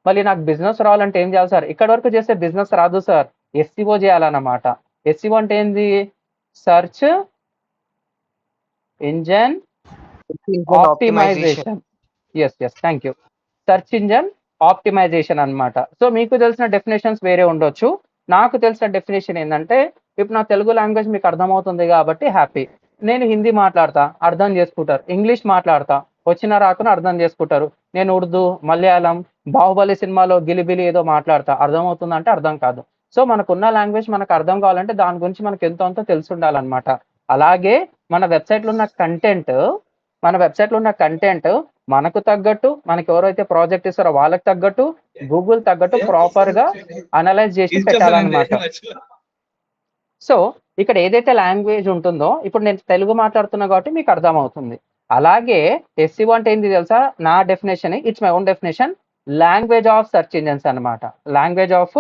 మళ్ళీ నాకు బిజినెస్ రావాలంటే ఏం చేయాలి సార్? ఇక్కడి వరకు చేస్తే బిజినెస్ రాదు సార్. ఎస్‌సిఓ చేయాలన్నమాట. ఎస్‌సిఓ అంటే ఏంది? Search engine optimisation. Optimisation. Yes. Thank you. Search engine optimisation అన్నమాట. సో, మీకు తెలిసిన డెఫినిషన్స్ వేరే ఉండొచ్చు. నాకు తెలిసిన డెఫినిషన్ ఏందంటే, ఇప్పుడు నా తెలుగు లాంగ్వేజ్ మీకు అర్థమవుతుంది కాబట్టి హ్యాపీ. నేను హిందీ మాట్లాడతా, అర్థం చేసుకుంటారు. ఇంగ్లీష్ మాట్లాడతా, వచ్చినా రాకున్నా అర్థం చేసుకుంటారు. నేను ఉర్దూ, మలయాళం, 'బాహుబలి' సినిమాలో 'గిలిబిలి' ఏదో మాట్లాడతా. అర్థమవుతుందంటే అర్థం కాదు. సో, మనకున్న లాంగ్వేజ్ మనకు అర్థం కావాలంటే దాని గురించి మనకు ఎంతో అంతో తెలిసుండాలన్నమాట. అలాగే మన వెబ్‌సైట్‌లో ఉన్న కంటెంట్ మనకు తగ్గట్టు, మనకెవరైతే ప్రాజెక్ట్ ఇస్తారో వాళ్ళకి తగ్గట్టు, గూగుల్ తగ్గట్టు ప్రాపర్‌గా అనలైజ్ చేసి పెట్టాలన్నమాట. సో, ఇక్కడ ఏదైతే లాంగ్వేజ్ ఉంటుందో, ఇప్పుడు నేను తెలుగు మాట్లాడుతున్నా కాబట్టి మీకు అర్థమవుతుంది. అలాగే ఎస్‌సిఓ అంటే ఏంది తెలుసా? నా definition, it's my own definition. Language of search engines అన్నమాట. లాంగ్వేజ్ ఆఫ్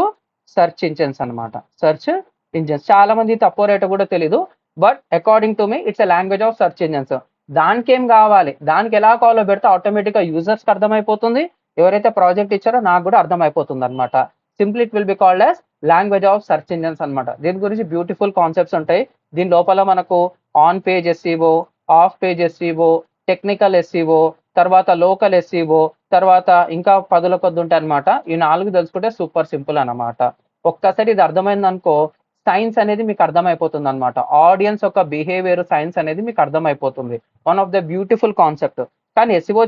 సెర్చ్ ఇంజిన్స్ అన్నమాట. Search engines. చాలా మంది తప్పో రైటో కూడా తెలీదు. But according to me it's a language of search engines. దానికేం కావాలి? దానికి ఎలా కావాలో పెడితే ఆటోమేటిక్‌గా యూజర్స్‌కి అర్థమైపోతుంది. ఎవరైతే ప్రాజెక్ట్ ఇచ్చారో నాకు కూడా అర్థమైపోతుందన్నమాట. Simply it will be called as language of search engines అన్నమాట. దీని గురించి బ్యూటిఫుల్ కాన్సెప్ట్స్ ఉంటాయి. దీని లోపల మనకు on page SEO, off page SEO, technical SEO, తర్వాత లోకల్ ఎస్‌సిఓ, తర్వాత ఇంకా పదుల కొద్ది ఉంటాయన్నమాట. ఈ 4 తెలుసుకుంటే సూపర్ సింపుల్ అన్నమాట. ఒక్కసారి ఇది అర్థమైందనుకో, సైన్స్ అనేది మీకు అర్థమైపోతుందన్నమాట. ఆడియన్స్ యొక్క బిహేవియర్, సైన్స్ అనేది మీకు అర్థమైపోతుంది. One of the beautiful concept. కానీ ఎస్‌సిఓ